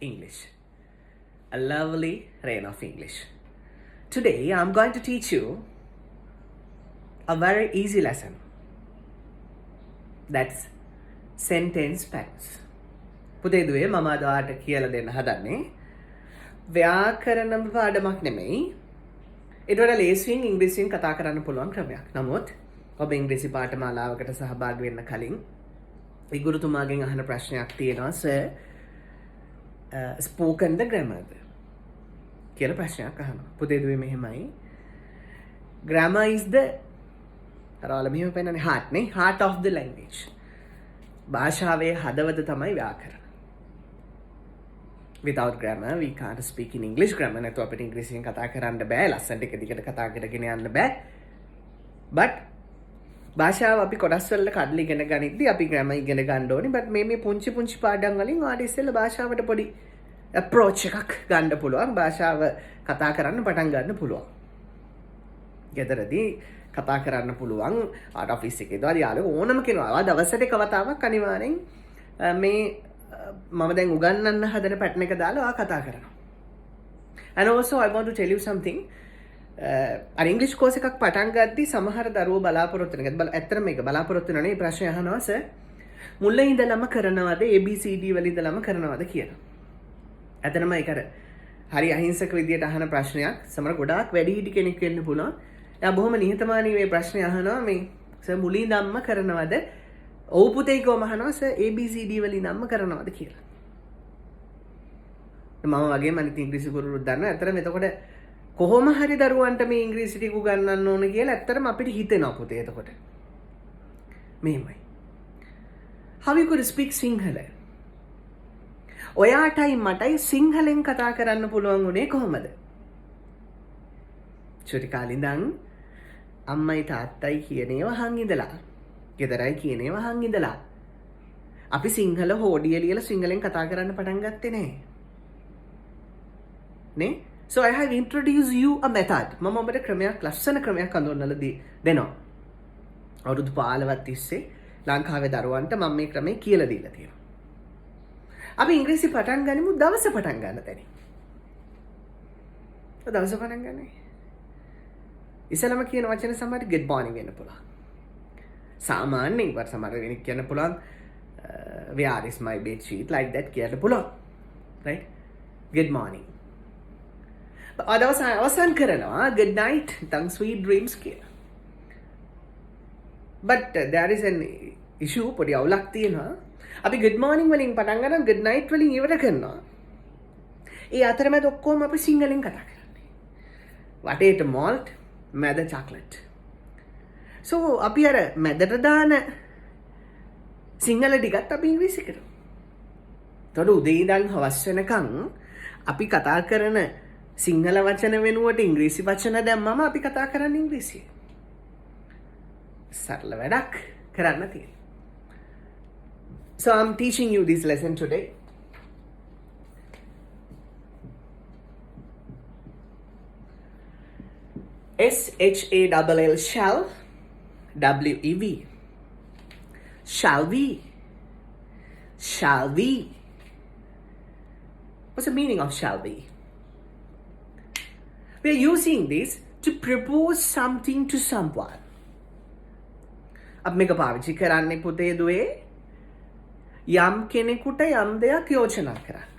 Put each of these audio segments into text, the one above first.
English. A lovely rain of English. Today I'm going to teach you a very easy lesson. That's sentence patterns. පුතේ දුවේ මම අද ඔයාලට කියලා දෙන්න හදන්නේ ව්‍යාකරණ පාඩමක් නෙමෙයි. ඊට වඩා ලේසියෙන් ඉංග්‍රීසියෙන් කතා කරන්න පුළුවන් ක්‍රමයක්. නමුත් ඔබ ඉංග්‍රීසි පාඨමාලාවකට සහභාගී වෙන්න කලින් ඒ ගුරුතුමාගෙන් අහන ප්‍රශ්නයක් තියෙනවා සර් spoken the grammar කියලා ප්‍රශ්නයක් අහනවා. පුතේ දුවේ මෙහෙමයි. Grammar is the අරවල මෙහෙම පෙන්නන්නේ heart නේ, heart of the language. භාෂාවේ හදවත තමයි ව්‍යාකරණ. Without grammar we can't speak in English. Grammar නැතුව අපිට ඉංග්‍රීසියෙන් කතා කරන්න බෑ. ලස්සනට එක දිගට කතා කරගෙන යන්න බෑ. But භාෂාව අපි කොටස් වල කඩලා ඉගෙන ගනිද්දී අපි grammar ඉගෙන ගන්න ඕනේ. But මේ පුංචි පාඩම් වලින් ඔයාලට ඉස්සෙල්ලා භාෂාවට පොඩි approach එකක් ගන්න පුළුවන්. භාෂාව කතා කරන්න පටන් ගන්න පුළුවන්. ගෙදරදී කතා කරන්න පුළුවන්. ආට ඔෆිස් එකේදී යාළුවෝ ඕනම කෙනා දවසට එක වතාවක් අනිවාර්යෙන් මේ මම දැන් උගන්වන්න හදන පැටර්න් එක දාලා ඔයා කතා කරනවා. And also I want to tell you something. අර ඉංග්‍රීසි කෝස් එකක් පටන් ගද්දී සමහර දරුවෝ බලාපොරොත්තු වෙනවා. ඇත්තටම මේක බලාපොරොත්තු වෙනවා නේ. ප්‍රශ්නය අහනවා සර් මුලින් ඉඳලම කරනවද ABCD වල ඉඳලම කරනවද කියලා. ඇත්තටම ඒක අර හරි අහිංසක විදියට අහන ප්‍රශ්නයක්. සමහර ගොඩාක් වැඩිහිටි කෙනෙක් වෙන්න පුළුවන්. එයා බොහොම නිහතමානී මේ ප්‍රශ්නේ අහනවා මේ සර් මුලින් ඉඳන්ම කරනවද? ඔව් පුතේ කොහොම අහනවා සර් ABCD වල ඉඳන්ම කරනවද කියලා. මම වගේම අනිත් ඉංග්‍රීසි ගුරුවරුත් දන්නවා. ඇත්තටම එතකොට කොහොම හරි දරුවන්ට මේ ඉංග්‍රීසි ටික උගන්වන්න ඕන කියලා ඇත්තටම අපිට හිතෙනවා පුතේ එතකොට. මෙහෙමයි. How you could speak Sinhala? ඔයාටයි මටයි සිංහලෙන් කතා කරන්න පුළුවන් උනේ කොහොමද? චුටි කාලේ ඉඳන් අම්මයි තාත්තයි කියන ඒවා අහන් ඉඳලා, ගෙදරයි කියන ඒවා අහන් ඉඳලා අපි සිංහල හෝඩිය ලියලා සිංහලෙන් කතා කරන්න පටන් ගත්තේ නෑ. නේ? So I have introduced you a method. මම ඔබට ක්‍රමයක් ලස්සන ක්‍රමයක් හඳුන්වලා දෙනවා. අවුරුදු 15ක් තිස්සේ ලංකාවේ දරුවන්ට මම මේ ක්‍රමය කියලා දීලා තියෙනවා. අපි ඉංග්‍රීසි පටන් ගනිමු දවස පටන් ගන්න තැනින්. දවස පටන් ගන්නේ. ඉස්සලම කියන වචන සමහර good morning වෙන්න පුළුවන්. සාමාන්‍යයෙන් වර සමහර වෙලෙක කියන්න පුළුවන් where is my bed sheet like that කියන්න පුළුවන්. Right? Good morning. අවසන් කරනවා good night නැත්නම් sweet dreams කියලා. But there is an issue පොඩි අවුලක් තියෙනවා. අපි good morning වලින් පටන් ගන්නවා good night වලින් ඉවර කරනවා. ඒ අතරමැද ඔක්කොම අපි සිංහලෙන් කතා කරන්නේ. වටේට malt මැද chocolate. So අපි අර මැදට දාන සිංහල ටිකත් අපි ඉංග්‍රීසි කරමු. තොඩ උදේ ඉඳන් හවස වෙනකන් අපි කතා කරන සිංහල වචන වෙනුවට ඉංග්‍රීසි වචන දැම්මම අපි කතා කරන්නේ ඉංග්‍රීසියෙන්. සරල වැඩක් කරන්න තියෙනවා. So I'm teaching you this lesson today. SHALL shall, WEV. Shall we? Shall we? What's the meaning of shall we? We are using this to propose something to someone. अब මේක පාවිච්චි කරන්නේ පුතේ දුවේ යම් කෙනෙකුට යම් දෙයක් යෝජනා කරන්න.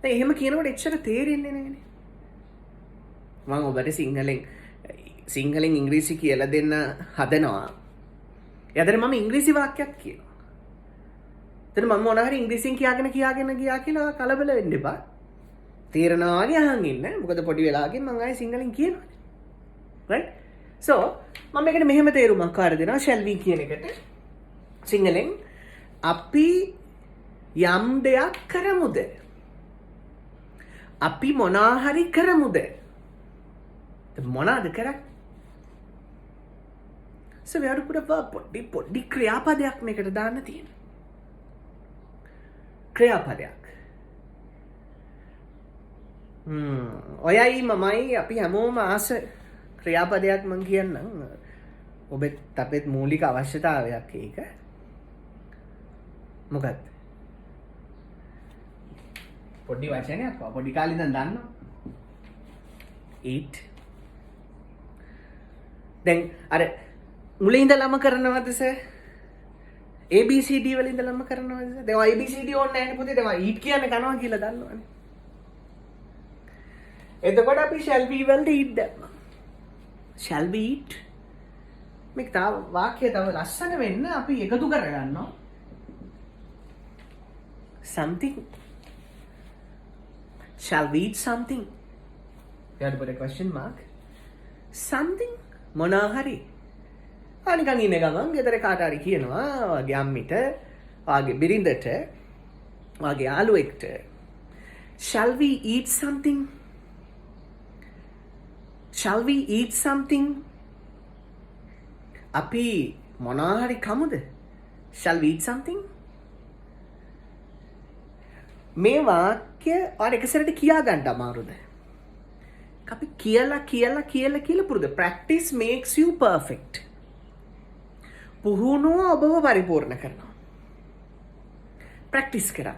දැන් එහෙම කියනකොට එච්චර තේරෙන්නේ නැහැනේ. මම ඔබට සිංහලෙන් ඉංග්‍රීසි කියලා දෙන්න හදනවා. එතන මම ඉංග්‍රීසි වාක්‍යයක් කියනවා. එතන මම මොනවා හරි ඉංග්‍රීසියෙන් කියාගෙන ගියා කියලා කලබල වෙන්න එපා. තේරෙනවා වගේ අහන් ඉන්න. මොකද පොඩි වෙලාවකින් මම ආයේ සිංහලෙන් කියනවා. right? So මම මේකට මෙහෙම තේරුමක් කාර දෙනවා shall we කියන එකට. සිංහලෙන් අපි යම් දෙයක් කරමුද? අපි මොනවා හරි කරමුද? මොනවාද කරන්නේ? So we have to put a verb. පොඩි ක්‍රියාපදයක් මේකට දාන්න තියෙනවා. ක්‍රියාපදයක්. ඔයයි මමයි අපි හැමෝම ආස ක්‍රියාපදයක් මං කියන්නම්. ඔබත් අපේ මූලික අවශ්‍යතාවයක් ඒක. මොකක්ද? පොඩි වචනයක් පොඩි කාලේ ඉඳන් දන්නවා. eat. දැන් අර මුලින් ඉඳලම කරනවද සර්? ABCD වල ඉඳලම කරනවද සර්? දැන් ABCD ඕනේ නැහැ නේ පුතේ. දැන් eat කියන්නේ කනවා කියලා දන්නවනේ. එතකොට අපි shall we වලට eat දැම්මා. shall we eat? මේක තව වාක්‍යය තව ලස්සන වෙන්න අපි එකතු කරගන්නවා. something. Shall we eat something? You have to put a question mark. Something මොනා හරි. නිකන් ඉන්න ගමන් ගෙදර කාට හරි කියනවා වාගේ අම්මිට, වාගේ බිරිඳට, වාගේ යාළුවෙක්ට shall we eat something? Shall we eat something? අපි මොනා හරි කමුද? Shall we eat something? මේ වාක්‍ය ඔයාලා එකසරට කියා ගන්න අමාරුද? අපි කියලා පුරුදු. Practice makes you perfect. පුහුණුව ඔබව පරිපූර්ණ කරනවා. ප්‍රැක්ටිස් කරන්න.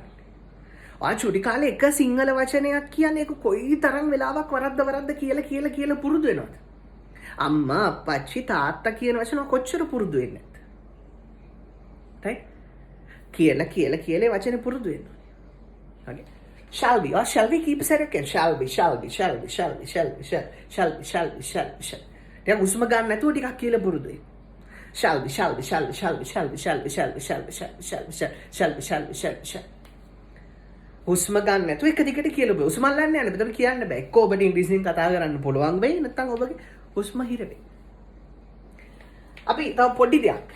ඔයා චුටි කාලේ එක සිංහල වචනයක් කියන්නේ ඒක කොයි තරම් වෙලාවක් වරද්ද කියලා පුරුදු වෙනවද? අම්මා අප්පච්චි තාත්තා කියන වචන කොච්චර පුරුදු වෙන්නේ නැද්ද? right? කියලා වචනේ පුරුදු වෙනවා. okay. Shall we? Or shall we keep a set again? Shall we? දැන් උස්ම ගන්න නැතුව ටිකක් කියලා පුරුදු වෙන්න. Shall we? උස්ම ගන්න නැතුව එක දිගට කියලා බෑ. උස්ම අල්ලන්න යන්න. බෙදලා කියන්න බෑ. එක්ක ඔබට ඉංග්‍රීසියෙන් කතා කරන්න පුළුවන් වෙයි. නැත්නම් ඔබගේ උස්ම හිර වෙයි. අපි තව පොඩි දෙයක්.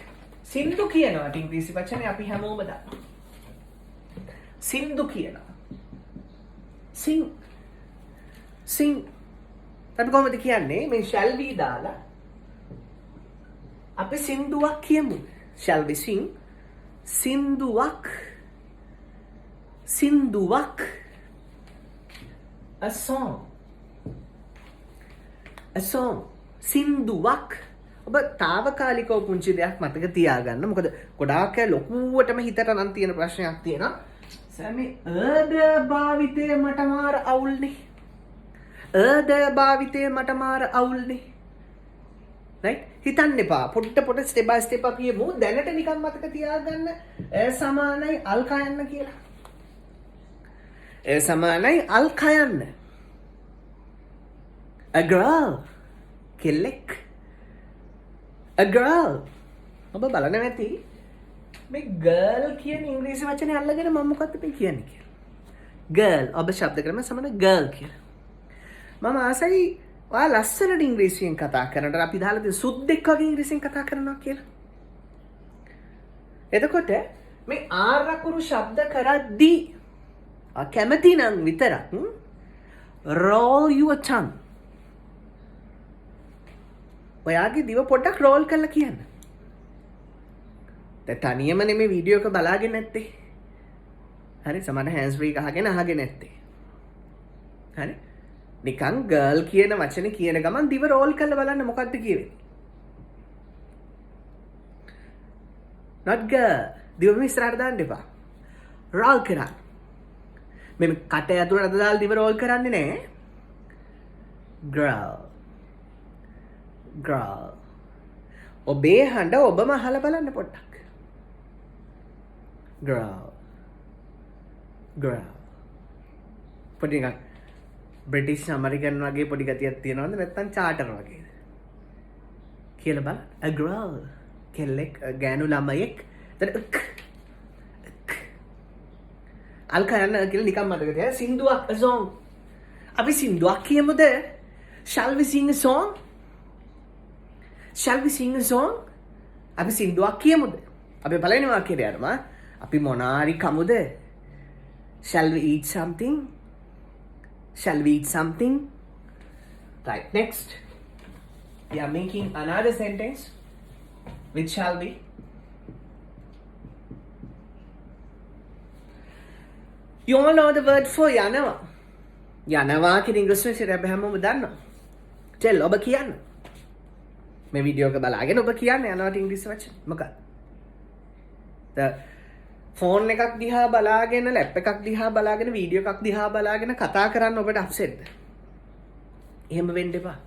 සින්දු කියනවා ඉංග්‍රීසි වචනේ අපි හැමෝම දන්නවා. සින්දු කියනවා. sing. අපි කොහොමද කියන්නේ? මේ shall we දාලා අපි සින්දුවක් කියමු. shall we sing? සින්දුවක්. a song. සින්දුවක්. ඔබ తాවකාලිකව පුංචි දෙයක් මතක තියාගන්න. මොකද ගොඩාක් අය ලොකුවටම හිතට නම් තියෙන ප්‍රශ්නයක් තියෙනවා. සමේ අද භාවිතය මට මාර අවුල්නේ. right? හිතන්න එපා. පොඩ step by step අපි යමු. දැනට නිකන් මතක තියාගන්න සමානයි අල් කයන්න කියලා. සමානයි අල් කයන්න. a girl. කෙල්ලෙක්. a girl. ඔබ බලන්න නැති මේ girl කියන ඉංග්‍රීසි වචනේ අල්ලගෙන මම මොකක්ද මේ කියන්නේ කියලා. girl ඔබ ශබ්ද ක්‍රම සමාන girl කියලා. මම ආසයි ඔයා ලස්සනට ඉංග්‍රීසියෙන් කතා කරනට අපි දාලා තියෙන සුද්දෙක් වගේ ඉංග්‍රීසියෙන් කතා කරනවා කියලා. එතකොට මේ ආර් අකුරු ශබ්ද කරද්දී කැමති නම් විතරක් roll your tongue. ඔයාගේ දිව පොඩ්ඩක් roll කරලා කියන්න. දැන් තනියම නෙමෙයි වීඩියෝ එක බලාගෙන නැත්තේ. හරි සමහර hands free එක අහගෙන නැත්තේ. හරි නිකන් girl කියන වචනේ කියන ගමන් දිව roll කරලා බලන්න මොකක්ද කියවෙන්නේ. not girl. දිව මිස්රාට දාන්න එපා. roll කරන්න. මේ කට ඇතුළට දාලා දිව roll කරන්නේ නැහැ. girl. ඔබේ හඬ ඔබම අහලා බලන්න පොඩ්ඩක්. girl. පොඩි නිකන් බ්‍රිටිෂ් ඇමරිකන් වගේ පොඩි ගතියක් තියෙනවද නැත්නම් චාටර් වගේද කියලා බලන්න. a girl කෙල්ලෙක් ගෑනු ළමයෙක්. අල් කයන්න කියලා නිකන් මතක තියාගන්න. සින්දුවක් a song. අපි සින්දුවක් කියමුද? shall we sing a song? අපි සින්දුවක් කියමුද? අපි පළවෙනි වාක්‍යයට යනවා. අපි මොනාරි කමුද? shall we eat something? Right, next we are making another sentence with shall we. You all know the word for යනවා කියන ඉංග්‍රීසි වචනේ අපි හැමෝම දන්නවා. tell ඔබ කියන්න. මේ වීඩියෝ එක බලාගෙන ඔබ කියන්න යනවාට ඉංග්‍රීසි වචන මොකක්ද? ෆෝන් එකක් දිහා බලාගෙන ලැප් එකක් දිහා බලාගෙන වීඩියෝ එකක් දිහා බලාගෙන කතා කරන්න ඔබට අප්සෙට්ද? එහෙම වෙන්න එපා.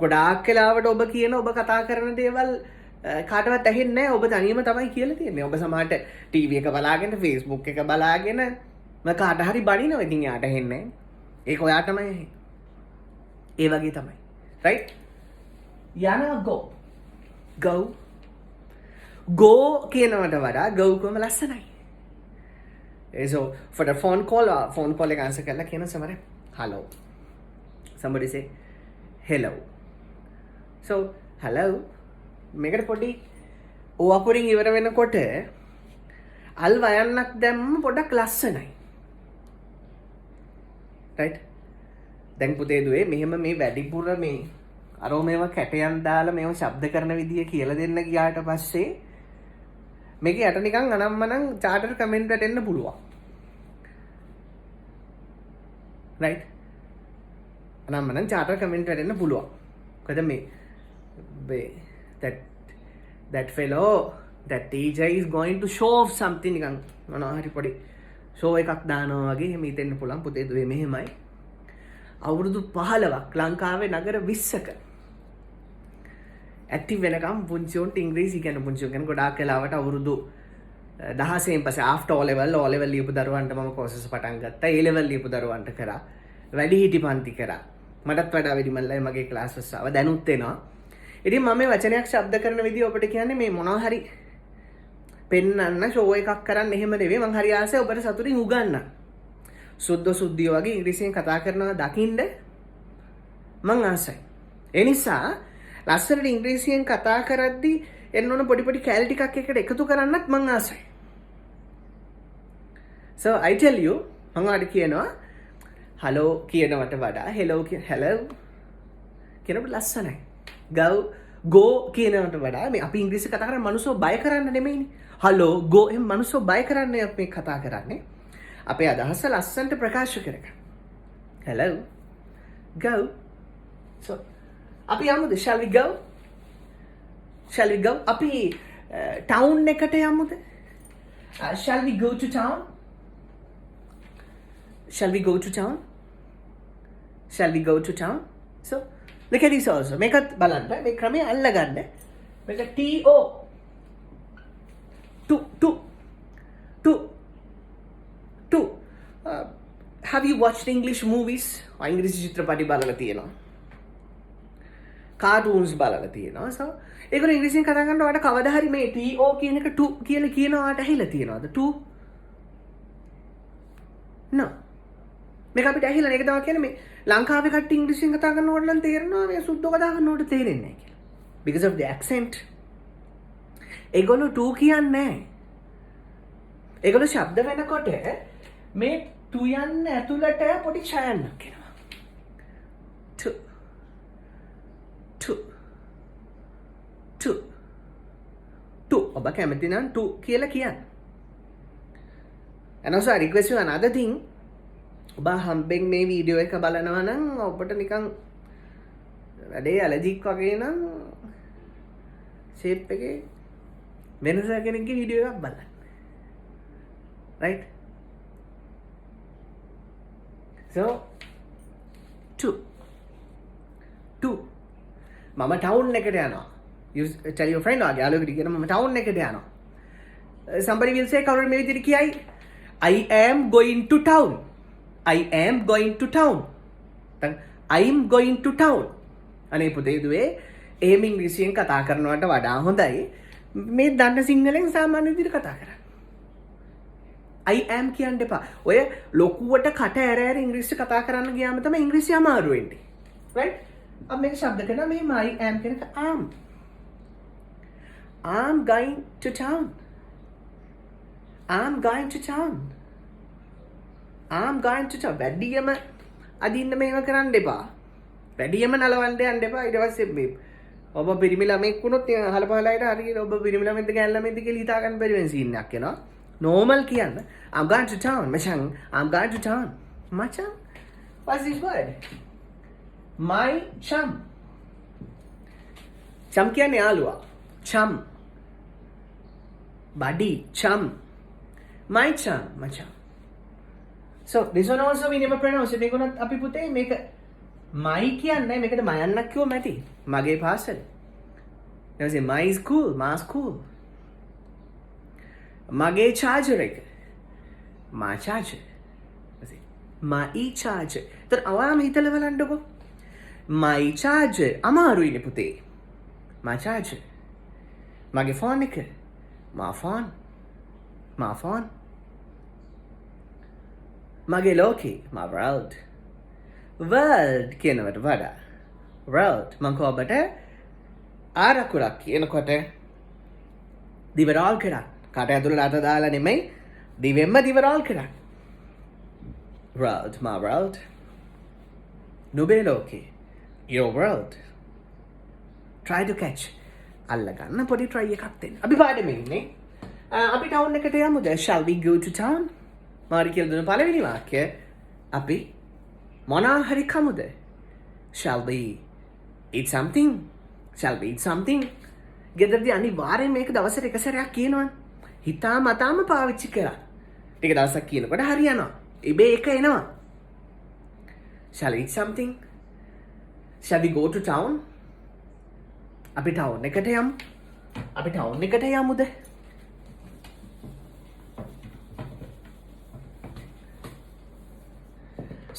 ගොඩාක් වෙලාවට ඔබ කියන ඔබ කතා කරන දේවල් කාටවත් ඇහෙන්නේ නැහැ. ඔබ තනියම තමයි කියලා තියෙන්නේ. ඔබ සමහරට ටීවී එක බලාගෙන Facebook එක බලාගෙන කාට හරි බනිනවා. ඉතින් යාට ඇහෙන්නේ නැහැ. ඒක ඔයා තමයි ඇහෙන්නේ. ඒ වගේ තමයි. right? යනවා go කියනවට වඩා go කොම ලස්සනයි. so for the phone call එක answer කරලා කියන සමහර hello. somebody say hello. so hello මේකට පොඩි ඕ අකුරින් ඉවර වෙනකොට අල් වයන්නක් දැම්ම පොඩක් ලස්සනයි. right? දැන් පුතේ දුවේ මෙහෙම මේ වැඩිපුර මේ අරෝ මේවා කැටයන් දාලා මේව ශබ්ද කරන විදිය කියලා දෙන්න ගියාට පස්සේ මේක යට නිකන් අනම්මනම් චාටර් කමෙන්ට් එකට එන්න පුළුවන්. right? අනම්මනම් චාටර් කමෙන්ට් එකට එන්න පුළුවන්. මොකද මේ that fellow that teacher is going to show off something නිකන් මොනවා හරි පොඩි show එකක් දානවා වගේ එහෙම හිතෙන්න පුළුවන් පුතේ දුවේ මෙහෙමයි. අවුරුදු 15ක් ලංකාවේ නගර 20ක ඇක්ටිව් වෙනකම් පුංචියොන්ට ඉංග්‍රීසි ඉගෙන පුංචියෝ ගැන ගොඩාක් වෙලාවට අවුරුදු 16න් පස්සේ after O level ලියපු දරුවන්ට මම courses පටන් ගත්තා. A level ලියපු දරුවන්ට කරා. වැඩිහිටි පන්ති කරා. මටත් වඩා වැඩි මල්ලයි මගේ ක්ලාසස් ආව. දැනුත් එනවා. ඉතින් මම මේ වචනයක් ශබ්ද කරන විදිය ඔබට කියන්නේ මේ මොනවා හරි පෙන්නන්න ෂෝ එකක් කරන්න එහෙම නෙවෙයි. මං හරි ආසයි ඔබට සතුටින් උගන්වන්න. සුද්ධිය වගේ ඉංග්‍රීසියෙන් කතා කරනවා දකින්න මං ආසයි. ඒ නිසා ලස්සනට ඉංග්‍රීසියෙන් කතා කරද්දී එන්න ඕන පොඩි පොඩි කැලි ටිකක් එකට එකතු කරන්නත් මං ආසයි. so I tell you මං ඔයාලට කියනවා hello කියනවට වඩා hello කියනකොට ලස්සනයි. go කියනවට වඩා මේ අපි ඉංග්‍රීසි කතා කරන මිනිස්සු බය කරන්න නෙමෙයිනේ. hello go එහෙනම් මිනිස්සු බය කරන්නේ අපි කතා කරන්නේ. අපේ අදහස ලස්සනට ප්‍රකාශ කරගන්න. hello go. so අපි යමුද? shall we go? අපි town එකට යමුද? shall we go to town? so look at this also. මේකත් බලන්න. මේ ක්‍රමය අල්ලගන්න. මේක to have you watched English movies? ඉංග්‍රීසි චිත්‍රපටි බලලා තියෙනවා. cartoons බලලා තියෙනවා. so ඒගොල්ලෝ ඉංග්‍රීසියෙන් කතා කරනකොට වඩා කවදා හරි මේ to කියන එක to කියලා කියනවාට ඇහිලා තියෙනවද? to no. මේක අපිට ඇහිලා නේද? ඒක තමයි කියන්නේ මේ ලංකාවේ කට්ටිය ඉංග්‍රීසියෙන් කතා කරනකොට නම් තේරෙනවා මේ සුද්ධ කතා කරනකොට තේරෙන්නේ නැහැ කියලා. because of the accent. ඒගොල්ලෝ to කියන්නේ නැහැ. ඒගොල්ලෝ ශබ්ද වෙනකොට මේ to යන්න ඇතුළට පොඩි ඡායන්නක් එනවා. to ඔබ කැමති නම් to කියලා කියන්න. and also I request you another thing. ඔබ හම්බෙන් මේ වීඩියෝ එක බලනවා නම් ඔබට නිකන් වැඩේ ඇලර්ජික් වගේ නම් ෂේප් එකේ වෙනස කෙනෙක්ගේ වීඩියෝ එකක් බලන්න. right? so to මම ටවුන් එකට යනවා. you tell your friend ආගේ යාළුවෙකුට කියන මම ටවුන් එකට යනවා. somebody will say කවුරු මේ විදිහට කියයි I am going to town. දැන් I'm going to town. අනේ පුතේ දුවේ එහෙම ඉංග්‍රීසියෙන් කතා කරනවට වඩා හොඳයි මේ දන්න සිංහලෙන් සාමාන්‍ය විදිහට කතා කරන්න. I am කියන්න එපා. ඔය ලොකුවට කට ඇර ඉංග්‍රීසි කතා කරන්න ගියාම තමයි ඉංග්‍රීසි අමාරු වෙන්නේ. right? අපි මේක ශබ්ද කරනවා මෙහෙම I am කියන එක am. I'm going to town. වැඩියම අදින්න මේව කරන්න එපා. වැඩියම නලවන්න යන්න එපා. ඊට පස්සේ මේ ඔබ පිරිමි ළමෙක් වුණොත් අහල පහලයිට හරියට ඔබ පිරිමි ළමෙක්ද ගෑනු ළමෙක්ද කියලා හිතා ගන්න බැරි වෙන සීන් එකක් එනවා. normal කියන්න. I'm going to town. මචං I'm going to town. මචං what's this word? my chum. chum කියන්නේ යාළුවා. chum. buddy chum. my charm මචං. So this one also we never pronounce it. මේක උනත් අපි පුතේ මේක my කියන්නේ මේකට මයන්නක් කිව්වම ඇති. මගේ පාසල. ඊට පස්සේ my school, my school. මගේ charger එක. my charger. my charger. එතන අවාම හිතලා බලන්නකෝ. my charger අමාරුයිනේ පුතේ. my charger. මගේ ෆෝන් එක. my phone. my phone. මගේ ලෝකේ. my world. world කියනවට වඩා world මං ඔබට ආරකුරක් කියනකොට දිවරාල් කරා. කට ඇතුළට අත දාලා නෙමෙයි දිවෙන්ම දිවරාල් කරා. world, my world. නුඹේ ලෝකේ. your world. try to catch. අල්ලගන්න පොඩි try එකක් දෙන්න. අපි පාඩමේ ඉන්නේ. අපි ටවුන් එකට යමුද? shall we go to town? Marie කියලා දුන්න පළවෙනි වාක්‍යය අපි මොනා හරි කමුද? shall we eat something? shall we eat something? ගෙදරදී අනිවාර්යෙන් මේක දවසට එක සැරයක් කියනවනේ. හිතා මතාම පාවිච්චි කරා. ටික දවසක් කියනකොට හරියනවා. ඉබේ එක එනවා. shall we eat something? shall we go to town? අපි ටවුන් එකට යමු. අපි ටවුන් එකට යමුද?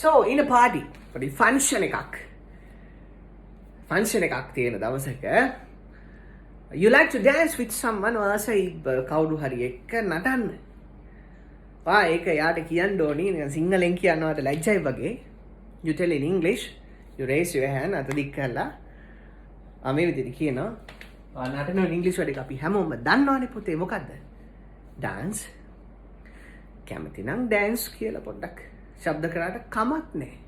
So in a party, පොඩි function එකක්. function එකක් තියෙන දවසක you like to dance with someone ඔයාසයි කවුරු හරි එක්ක නටන්න. ඒක යාට කියන්න ඕනි නිකන් සිංහලෙන් කියනවාට ලැජ්ජයි වගේ. you tell in English, you raise your hand අත දික් කරලා මේ විදිහට කියනවා. නටන ඉංග්‍රීසි වලට අපි හැමෝම දන්නවනේ පුතේ මොකද්ද? dance. කැමති නම් dance කියලා පොඩ්ඩක් ශබ්ද කරාට කමක් නැහැ.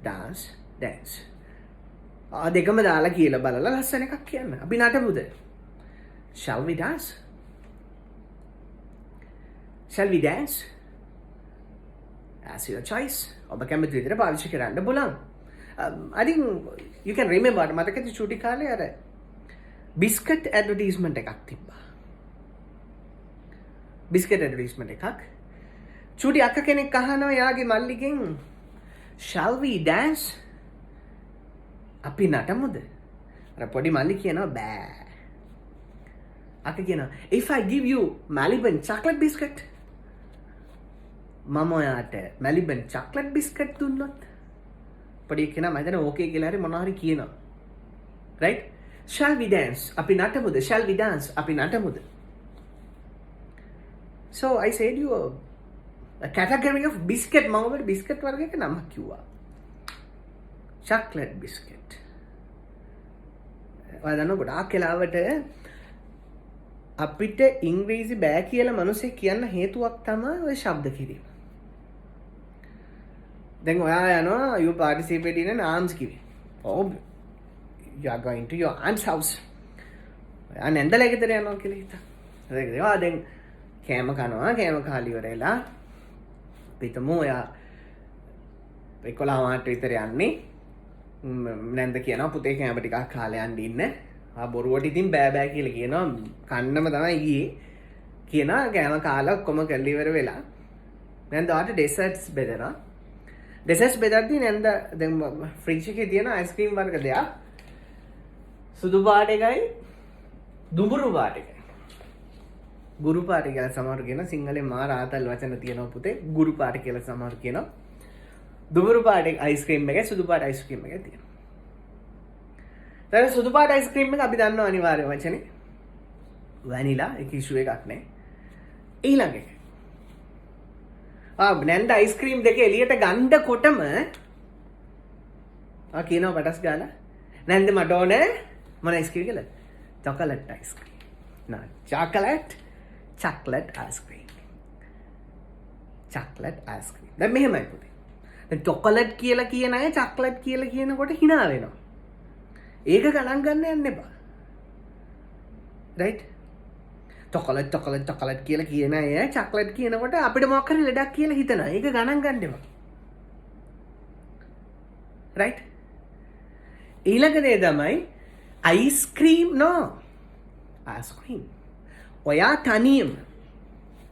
dance, dance. දෙකම දාලා කියලා බලලා ලස්සන එකක් කියන්න. අපි නටමුද? shall we dance? shall we dance? as your choice. ඔබ කැමති විදිහට පාවිච්චි කරන්න බලන්න. I think you can remember මතකද චූටි කාලේ අර බිස්කට් ඇඩ්වර්ටයිස්මන්ට් එකක් තිබ්බා. බිස්කට් ඇඩ්වර්ටයිස්මන්ට් එකක්. චූටි අක්ක කෙනෙක් අහනවා යාගේ මල්ලිගෙන් shall we dance? අපි නටමුද? අර පොඩි මල්ලි කියනවා බෑ. අක්ක කියනවා if I give you Maliban chocolate biscuit මම ඔයාට Maliban chocolate biscuit දුන්නොත් පොඩි කෙනා මම හිතන්නේ ඕකේ කියලා හරි මොනවා හරි කියනවා. right? shall we dance? අපි නටමුද? shall we dance? අපි නටමුද? so I said you a category of biscuit මම ඔබට biscuit වර්ගයක නමක් කිව්වා. chocolate biscuit. ඔයා දන්නව ගොඩාක් වෙලාවට අපිට ඉංග්‍රීසි බෑ කියලා මිනිස්සු කියන්න හේතුවක් තමයි ඔය ශබ්ද කිරීම. දැන් ඔයා යනවා you participate in an arms කිව්වේ. oh you are going to your aunt's house. ඔයා නැන්දලා ගෙදර යනවා කියලා හිතා. ඒකද දැන් කෑම කනවා කෑම කාලි ඉවරලා පිටමු ඔයා 11 මාට විතර යන්නේ. නැන්ද කියනවා පුතේ කෑම ටිකක් කාලේ යන්න ඉන්න. බොරුවට ඉතින් බෑ බෑ කියලා කියනවා. කන්නම තමයි ගියේ. කියනවා කෑම කාලා ඔක්කොම කරලා ඉවර වෙලා. නැන්ද ඔයාට ඩෙසර්ට්ස් බෙදනවා. ඩෙසර්ට්ස් බෙදද්දී නැන්ද දැන් ෆ්‍රිජ් එකේ තියෙන අයිස්ක්‍රීම් වර්ග දෙකක්. සුදු පාට එකයි දුඹුරු පාට එකයි. ගුරු පාට කියලා සමහර කියන සිංහලෙන් මාර ආතල් වචන තියෙනවා පුතේ. ගුරු පාට කියලා සමහර කියනවා. දුඹුරු පාට අයිස්ක්‍රීම් එකයි සුදු පාට අයිස්ක්‍රීම් එකයි තියෙනවා. දැන් සුදු පාට අයිස්ක්‍රීම් එක අපි දන්නවා අනිවාර්ය වචනේ. වැනිලා ඒක ඉෂුව එකක් නෑ. ඊළඟ එක. නැන්ද අයිස්ක්‍රීම් දෙක එළියට ගන්නකොටම කියනවා පටස් ගාලා නැන්ද මට ඕනේ මොන අයිස්ක්‍රීම් කියලා? chocolate ice cream. නා chocolate ice cream. chocolate ice cream. දැන් මෙහෙමයි පුතේ. දැන් chocolate කියලා කියන අය chocolate කියලා කියනකොට hina වෙනවා. ඒක ගණන් ගන්න යන්න එපා. right? chocolate කියලා කියන අය chocolate කියනකොට අපිට මොකක් හරි ලඩක් කියලා හිතනවා. ඒක ගණන් ගන්න එපා. right? ඊළඟ දේ තමයි ice cream no. ice cream. ඔයා තනියම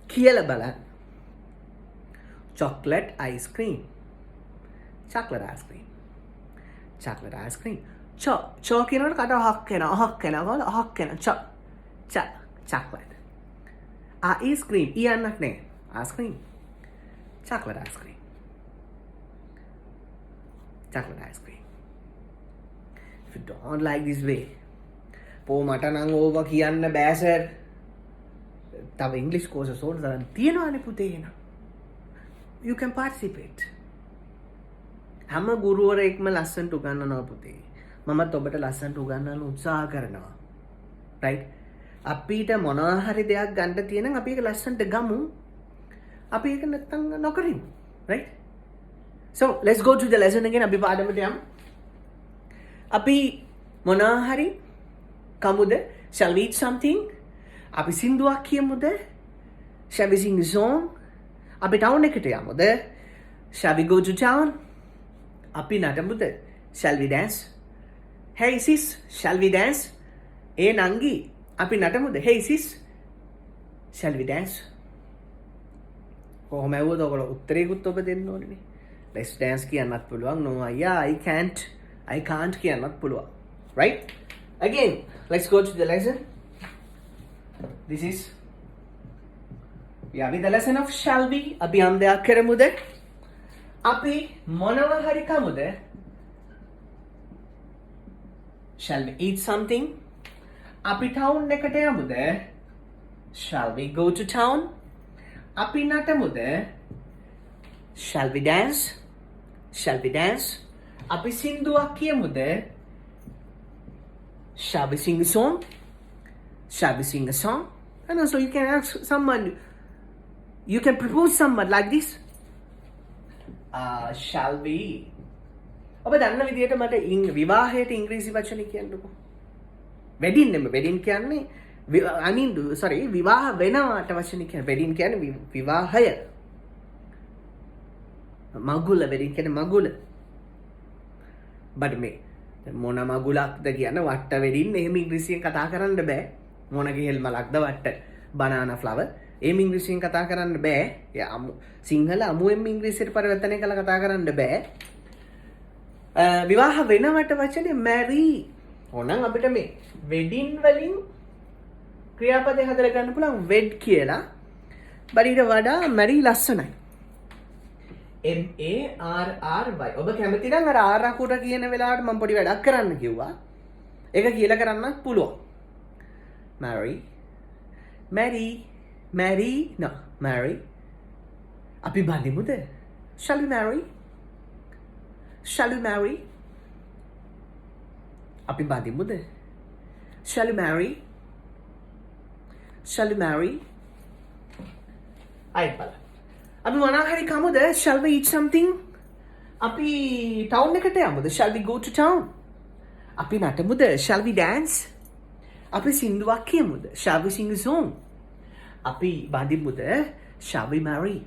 කියලා බලන්න. chocolate ice cream. chocolate ice cream. chocolate ice cream. චෝ කියනකොට කට අහක් වෙනවා. අහක් වෙනවා. අහක් වෙනවා. chocolate. ice cream. ඊයන්නක් නෑ. ice cream. chocolate ice cream. chocolate ice cream. If you don't like this way, පෝ මට නම් ඕව කියන්න බෑ සර්. තව ඉංග්ලිෂ් කෝසස් ඕන තරම් තියෙනවානේ පුතේ එන. You can participate. හැම ගුරුවරයෙක්ම ලස්සනට උගන්වනවා පුතේ. මමත් ඔබට ලස්සනට උගන්වන්න උත්සාහ කරනවා. right? අපිට මොනවා හරි දෙයක් ගන්න තියෙනම් අපි ඒක ලස්සනට ගමු. අපි ඒක නැත්තම් නොකරිමු. right? So let's go to the lesson again. අපි පාඩමට යමු. අපි මොනවා හරි කමුද? Shall we eat something? අපි සින්දුවක් කියමුද? Shall we sing a song? අපි ටවුන් එකට යමුද? Shall we go to town? අපි නටමුද? Shall we dance? Hey sis, shall we dance? ඒ නංගි අපි නටමුද? Hey sis, shall we dance? කොහොම ඇහුවද ඔයගොල්ලෝ උත්තරේකුත් ඔබ දෙන්න ඕනේ. Let's dance කියන්නත් පුළුවන්. No, yeah, I can't කියන්නත් පුළුවන්. Right? Again, let's go to the lesson. This is with the lesson of shall we. අපි යම් දෙයක් කරමුද? අපි මොනවා හරි කමුද? Shall we eat something? අපි ටවුන් එකට යමුද? Shall we go to town? අපි නටමුද? Shall we dance? Shall we dance? අපි සින්දුවක් කියමුද? Shall we sing a song? Shall we sing a song? And also you can ask someone, you can propose someone like this. Shall we? ඔබ දන්න විදිහට මට විවාහයට ඉංග්‍රීසි වචන කියන්නකෝ. වෙඩින් නෙමෙයි. වෙඩින් කියන්නේ විවාහ වෙනවට වචන කියන්නේ. වෙඩින් කියන්නේ විවාහය. මගුල. වෙඩින් කියන්නේ මගුල. බඩ මේ මොන මගුලක්ද කියන වට්ට වෙඩින් එහෙම ඉංග්‍රීසියෙන් කතා කරන්න බෑ. මොන ගෙහෙල් මලක්ද වට්ට බනානා ෆ්ලවර් එහෙම ඉංග්‍රීසියෙන් කතා කරන්න බෑ. සිංහල අමුවෙන් ඉංග්‍රීසියට පරිවර්තනය කරලා කතා කරන්න බෑ. විවාහ වෙනවට වචනේ marry. ඕනනම් අපිට මේ wedding වලින් ක්‍රියාපදේ හදලා ගන්න පුළුවන් wed කියලා. බඩ වඩා marry ලස්සනයි. MARRY. ඔබ කැමති නම් අර ආර අකුර කියන වෙලාවට මම පොඩි වැඩක් කරන්න කිව්වා. ඒක කියලා කරන්නත් පුළුවන්. marry. අපි බඳිමුද? Shall we marry? අපි බඳිමුද? Shall we marry? අය බලන්න. අපි මොනවා හරි කමුද? Shall we eat something? අපි ටවුන් එකට යමුද? Shall we go to town? අපි නටමුද? Shall we dance? අපි සින්දුවක් කියමුද? Shall we sing a song? අපි බඳිමුද? Shall we marry?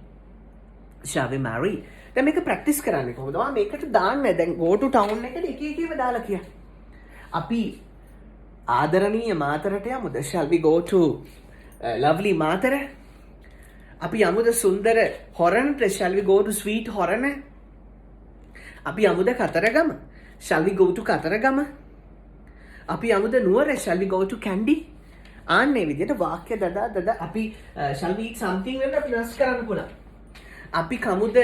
දැන් මේක ප්‍රැක්ටිස් කරන්න කොහොමද? මේකට දාන්න දැන් go to town එකට එක එකව දාලා කියන්න. අපි ආදරණීය මාතරට යමුද? Shall we go to lovely Matara? අපි යමුද සුන්දර හොරණට? Shall we go to sweet හොරණ? අපි යමුද Kataragama? Shall we go to Kataragama? අපි යමුද නුවර? Shall we go to Kandy? ආන්නේ විදිහට වාක්‍ය දදා අපි shall we eat something වෙන අපි වෙනස් කරන්න පුළුවන්. අපි කමුද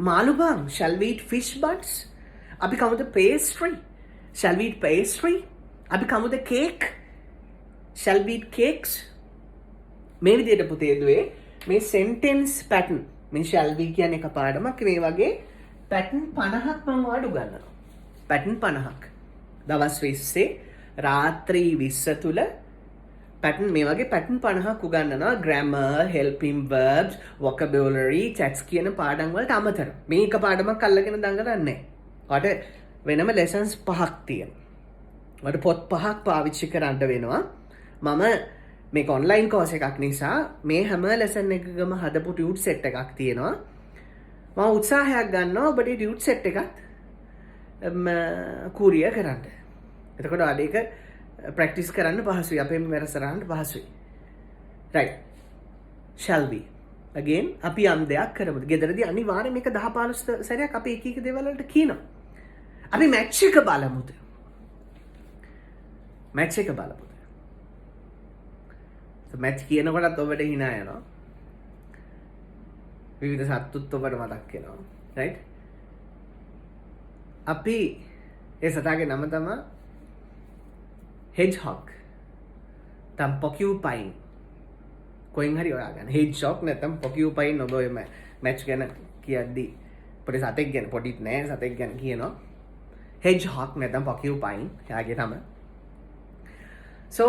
මාළුබම්? Shall we eat fish buns? අපි කමුද pastry? Shall we eat pastry? අපි කමුද cake? Shall we eat cakes? මේ විදිහට පුතේ දුවේ මේ sentence pattern මේ shall we කියන්නේ එක පාඩමක් මේ වගේ pattern 50ක් මම ඔයාලට උගන්වනවා. pattern 50ක්. දවස් 20 රාත්‍රී 20 තුල pattern මේ වගේ pattern 50ක් උගන්වනවා. grammar, helping verbs, vocabulary, chats කියන පාඩම් වලට අමතරව. මේ එක පාඩමක් අල්ලගෙන දඟලන්නේ නැහැ. ඔයාලට වෙනම lessons 5ක් තියෙනවා. ඔයාලට පොත් 5ක් පාවිච්චි කරන්න වෙනවා. මම මේක ඔන්ලයින් කෝස් එකක් නිසා මේ හැම ලෙසන් එකකම හදපු ටියුට් සෙට් එකක් තියෙනවා. මම උත්සාහයක් ගන්නවා ඔබට ටියුට් සෙට් එකත් කුරියර් කරන්න. එතකොට අද ඒක ප්‍රැක්ටිස් කරන්න පහසුයි. අපේ වැඩසටහනට පහසුයි. right. shall we again අපි යම් දෙයක් කරමුද ගෙදරදී අනිවාර්යයෙන් මේක 10 15 සැරයක් අපි එක එක දේවල් වලට කියනවා අපි මැච් එක බලමුද මැච් එක බලමුද මැච් කියනකොටත් ඔබට hina යනවා විවිධ සත්තුත් ඔබට මතක් වෙනවා right අපි ඒ සතාගේ නම තමයි hedgehog තම් porcupine කොයින් හරි ඔයාගන්න hedgehog නැත්නම් porcupine ඔබ ඔය මැච් ගැන කියද්දී පොඩි සතෙක් ගැන පොඩිත් නෑ සතෙක් ගැන කියනවා hedgehog නැත්නම් porcupine එයාගේ නම so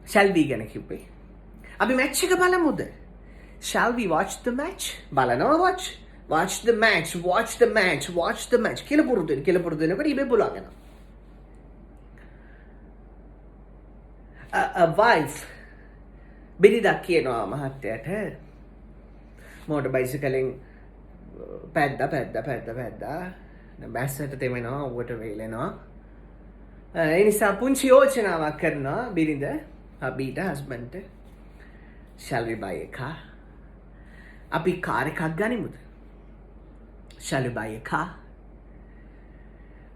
shall we ගැන කිව්වේ අපි මැච් එක බලමුද shall we watch the match බලනවා watch the match කියලා පුරුදු වෙනකොට ඉබේ බලනවා a wife බිරිඳක් කියනවා මහත්තයාට මෝටර් බයිසිකලෙන් පැද්දා බැස්සට තෙමෙනවා ඌට වේලෙනවා ඒ නිසා පුංචි යෝජනාවක් කරනවා බිරිඳ අබීට හස්බන්ඩ්ට shall we buy a car අපි කාර් එකක් ගනිමුද shall we buy a car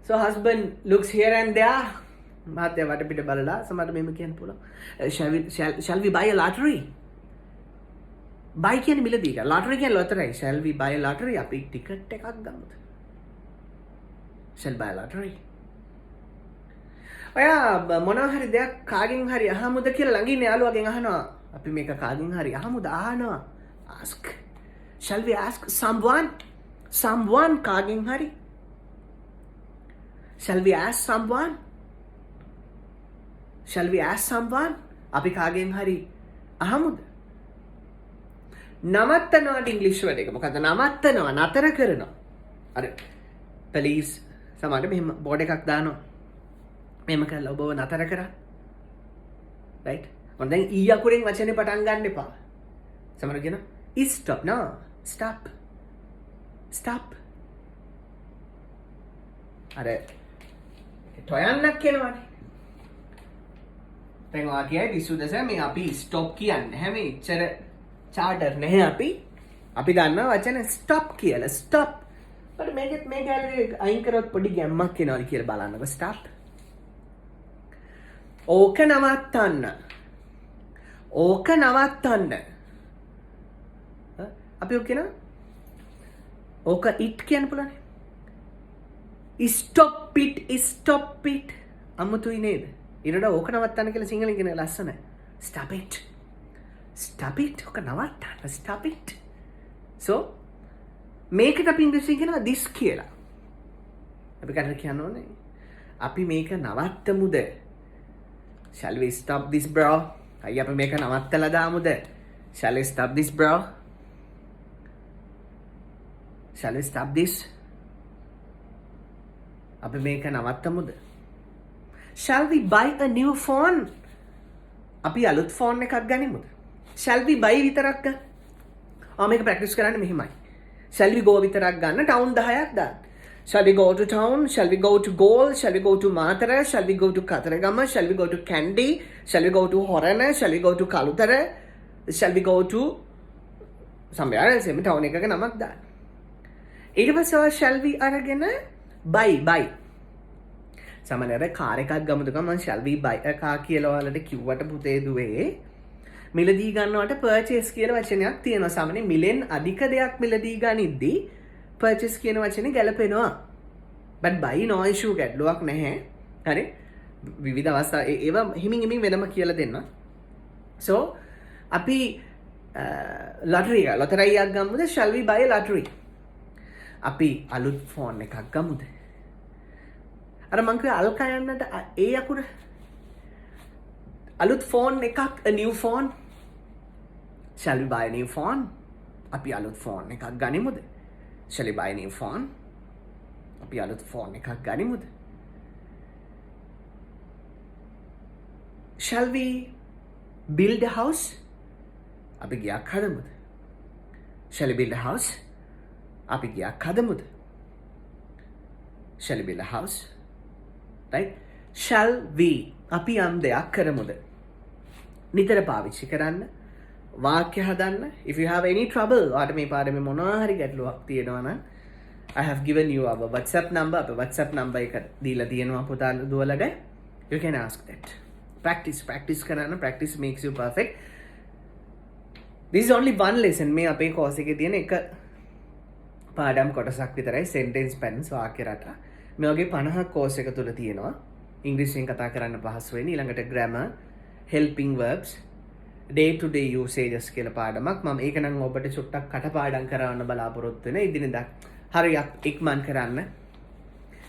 so husband looks here and there මහත්තයා වටපිට බලලා සමහරට මෙහෙම කියන්න පුළුවන් shall we buy a lottery buy කියන්නේ මිලදී එක lottery කියන්නේ ලොතරැයි shall we buy a lottery අපි ටිකට් එකක් ගමුද shall buy a lottery ඔයා මොනවා හරි දෙයක් කාගෙන් හරි අහමුද කියලා ළඟින් යාළුවගෙන් අහනවා අපි මේක කාගෙන් හරි අහමුද අහනවා ask shall we ask someone කාගෙන් හරි shall we ask someone අපි කාගෙන් හරි අහමුද නවත්තනවාට ඉංග්‍රීසි වල එක මොකද්ද නවත්තනවා නතර කරනවා අර ප්ලීස් සමහරවිට මෙහෙම බෝඩ් එකක් දානවා මෙහෙම කරලා ඔබව නතර කරා right මොන් දැන් ඊ අකුරෙන් වචනේ පටන් ගන්න එපා සමහරවිට කියන stop no stop අර ටොයන්නක් කියනවනේ දැන් ඔයා කියයි විසුදස මේ අපි ස්ටොප් කියන්නේ හැම ඉච්චර චාටර් නැහැ අපි දන්නවා වචන ස්ටොප් කියලා ස්ටොප් but මේකත් මේ ගැලේ අයින් කරොත් පොඩි ගැම්මක් එනවාද කියලා බලන්නකො ස්ටොප් ඕක නවත්තන්න අපි ඔක කියනවා ඕක ඉට් කියන්න පුළුවන් stop it අමුතුයි නේද ඊට ඕක නවත්තන්න කියලා සිංහලෙන් කියන ලස්සනයි stop it ඕක නවත්තන්න stop it so මේකට අපි ඉංග්‍රීසියෙන් කියනවා this කියලා අපි කටට කියන්න ඕනේ අපි මේක නවත්තමුද shall we stop this bro අයිය අපි මේක නවත්තලා දාමුද shall we stop this bro shall we stop this අපි මේක නවත්තමුද shall we buy a new phone අපි අලුත් ෆෝන් එකක් ගනිමුද shall we buy විතරක් ගන්න මේක ප්‍රැක්ටිස් කරන්න මෙහෙමයි shall we go විතරක් ගන්න ටවුන් 10ක් දාන්න shall we go to town shall we go to Galle shall we go to Matara shall we go to Kataragama shall we go to Kandy shall we go to Horana shall we go to Kalutara shall we go to somewhere else එමෙ town එකක නමක් දාන්න ඊට පස්සේ shall we අරගෙන buy සමහරවිට car එකක් ගමුද ගමන් shall we buy a car කියලා ඔයාලට කිව්වට පුතේ දුවේ මිලදී ගන්නවට purchase කියලා වචනයක් තියෙනවා සාමාන්‍යයෙන් මිලෙන් අධික දෙයක් මිලදී ගනිද්දී purchase කියන වචනේ ගැලපෙනවා but buy no issue ගැටලුවක් නැහැ හරි විවිධ අවස්ථා ඒවා හිමින් වෙනම කියලා දෙන්න so අපි ලොටරි එකක් ගමුද shall we buy a lottery අපි අලුත් ෆෝන් එකක් ගමුද අර මං කිව්වා අල්කා යන්නට ඒ අකුර අලුත් ෆෝන් එකක් a new phone shall we buy a new phone අපි අලුත් ෆෝන් එකක් ගනිමුද shall we buy a new phone අපි අලුත් ෆෝන් එකක් ගනිමුද shall we build a house අපි ගයක් හදමුද shall we build a house අපි ගයක් හදමුද shall we build a house right shall we අපි යම් දෙයක් කරමුද නිතර පාවිච්චි කරන්න. වාක්‍ය හදන්න. If you have any trouble ඔයාට මේ පාඩමේ මොනවා හරි ගැටලුවක් තියෙනවා නම් I have given you our WhatsApp number. අපේ WhatsApp number එක දීලා තියෙනවා පුතා දුවලට. You can ask that. Practice කරන්න. Practice makes you perfect. This is only one lesson. මේ අපේ course එකේ තියෙන එක පාඩම් කොටසක් විතරයි. Sentence patterns වාක්‍ය රටා. මේ වගේ 50ක් course එක තුල තියෙනවා. ඉංග්‍රීසියෙන් කතා කරන්න පහසු වෙන. ඊළඟට grammar, helping verbs, day to day usages කියලා පාඩමක්. මම ඒක නම් ඔබට චුට්ටක් කටපාඩම් කරවන්න බලාපොරොත්තු වෙන. ඉදිනදා හරියක් ඉක්මන් කරන්න.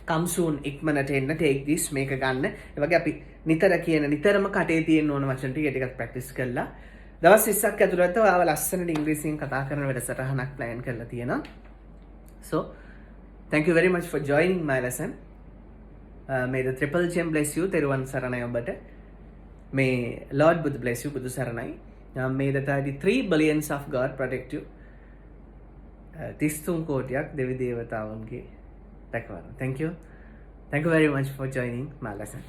come soon ඉක්මනට එන්න, take this මේක ගන්න. ඒ වගේ අපි නිතරම කටේ තියෙන ඕන වචන ටිකක් practice කරලා දවස් 20ක් ඇතුළත ඔයාව ලස්සනට ඉංග්‍රීසියෙන් කතා කරන වැඩසටහනක් plan කරලා තියෙනවා. So thank you very much for joining my lesson. May the triple gem bless you. තෙරුවන් සරණයි ඔබට. May Lord Buddha bless you. බුදු සරණයි. May the 33 billions of God protect you. 33 කෝටියක් දෙවි දේවතාවුන්ගේ රැකවරණ. Thank you very much for joining my lesson.